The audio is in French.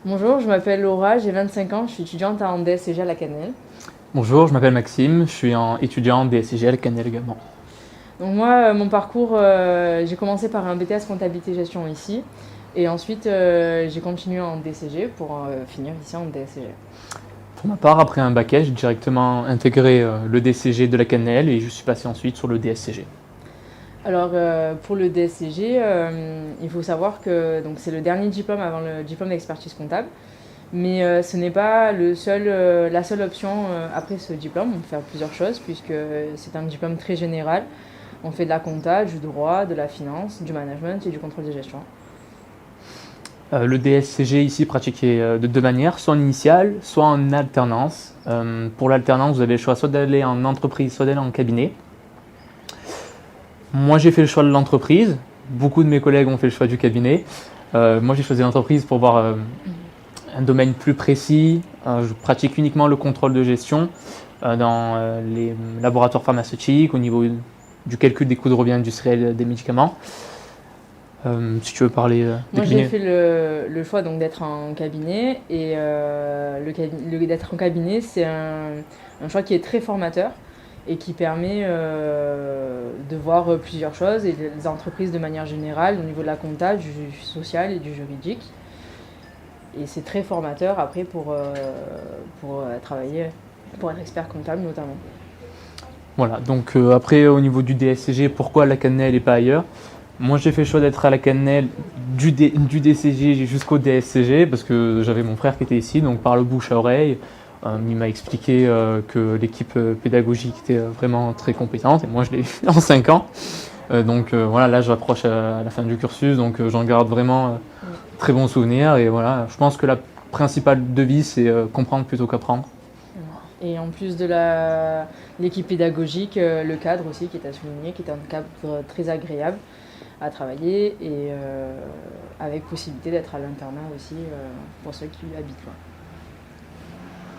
Bonjour, je m'appelle Laura, j'ai 25 ans, je suis étudiante en DSCG à la Cannelle. Bonjour, je m'appelle Maxime, je suis étudiant en DSCG à Canel également. Donc moi, mon parcours, j'ai commencé par un BTS comptabilité gestion ici, et ensuite j'ai continué en DCG pour finir ici en DSCG. Pour ma part, après un bac L, j'ai directement intégré le DCG de la Canel et je suis passé ensuite sur le DSCG. Alors pour le DSCG, il faut savoir que donc, c'est le dernier diplôme avant le diplôme d'expertise comptable, mais ce n'est pas la seule option après ce diplôme. On peut faire plusieurs choses puisque c'est un diplôme très général. On fait de la compta, du droit, de la finance, du management et du contrôle de gestion. Le DSCG ici pratiqué de deux manières, soit en initiale, soit en alternance. Pour l'alternance, vous avez le choix soit d'aller en entreprise, soit d'aller en cabinet. Moi, j'ai fait le choix de l'entreprise. Beaucoup de mes collègues ont fait le choix du cabinet. Moi, j'ai choisi l'entreprise pour voir un domaine plus précis. Je pratique uniquement le contrôle de gestion dans les laboratoires pharmaceutiques, au niveau du calcul des coûts de revient industriel des médicaments. Si tu veux parler des Moi, j'ai cabinets. fait le choix donc d'être en cabinet et d'être en cabinet, c'est un choix qui est très formateur et qui permet de voir plusieurs choses et les entreprises de manière générale au niveau de la compta, du social et du juridique. Et c'est très formateur après pour travailler, pour être expert comptable notamment. Voilà, donc après au niveau du DSCG, pourquoi la cannelle et pas ailleurs? Moi j'ai fait le choix d'être à la cannelle du DCG jusqu'au DSCG parce que j'avais mon frère qui était ici, donc par le bouche à oreille, il m'a expliqué que l'équipe pédagogique était vraiment très compétente et moi je l'ai fait en 5 ans. Donc voilà, là je rapproche à la fin du cursus, donc j'en garde vraiment très bons souvenirs et voilà, je pense que la principale devise c'est comprendre plutôt qu'apprendre. Et en plus de l'équipe pédagogique, le cadre aussi qui est à souligner, qui est un cadre très agréable à travailler et avec possibilité d'être à l'internat aussi pour ceux qui y habitent loin.